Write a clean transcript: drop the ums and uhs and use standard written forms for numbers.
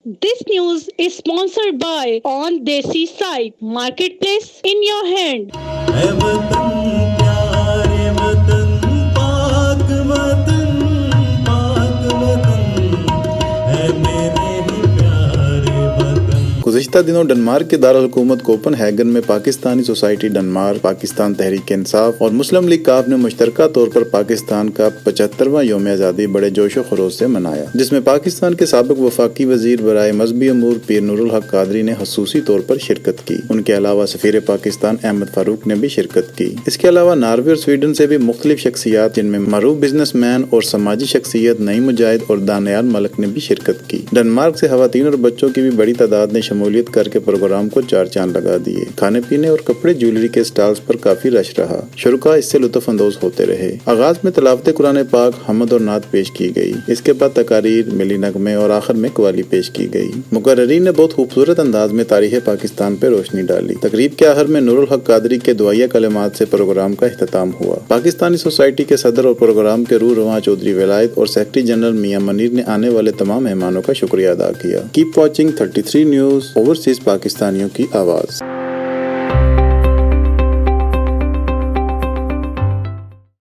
This news is sponsored by on desi site, marketplace in your hand. गुज़िश्ता दिनों Denmark के दारुल-हुकूमत Copenhagen में Pakistani society Denmark, Pakistan Tehreek Insaf और मुस्लिम league काफ ने मुश्तरका तौर पर पाकिस्तान का 75वां यौम आज़ादी बड़े जोशो खरोश से मनाया, जिसमें पाकिस्तान के साबिक वफाकी वजीर बराए मजहबी अमूर पीर नूरुल हक कादरी ने खसूसी तौर पर शिरकत की। उनके अलावा सफीर पाकिस्तान अहमद फारूक ने भी शिरकत की। इसके अलावा नॉर्वे और स्वीडन से भी मुख्तलिफ शख्सियात जिनमें मरूफ बिजनेसमैन और समाजी शख्सियत नई मुजाहिद और दानियाल मलक ने भी शिरकत की। डेनमार्क से खवातीन और बच्चों की भी बड़ी तादाद ने शमूलियत करके प्रोग्राम को चार चांद लगा दिए। खाने पीने और कपड़े ज्वेलरी के स्टॉल्स पर काफी रश रहा। शुरुका इससे लुत्फ अंदोज होते रहे। आगाज में तिलावत कुरान पाक, हमद और नात पेश की गई। इसके बाद तकारीर, मिली नगमे और आखिर में कवाली पेश की गई। मुकर्रिरीन ने बहुत खूबसूरत अंदाज में तारीख पाकिस्तान पर रोशनी डाली। तकरीब के आखिर में नूरुल हक कादरी के दुआया कलिमात से प्रोग्राम का इख्तिताम हुआ। पाकिस्तानी सोसाइटी के सदर और प्रोग्राम के रूह रवां चौधरी विलायत और सेक्रेटरी जनरल मियां मनीर ने आने वाले तमाम मेहमानों का शुक्रिया अदा किया। कीप वॉचिंग 33 न्यूज, ओवरसीज पाकिस्तानियों की आवाज।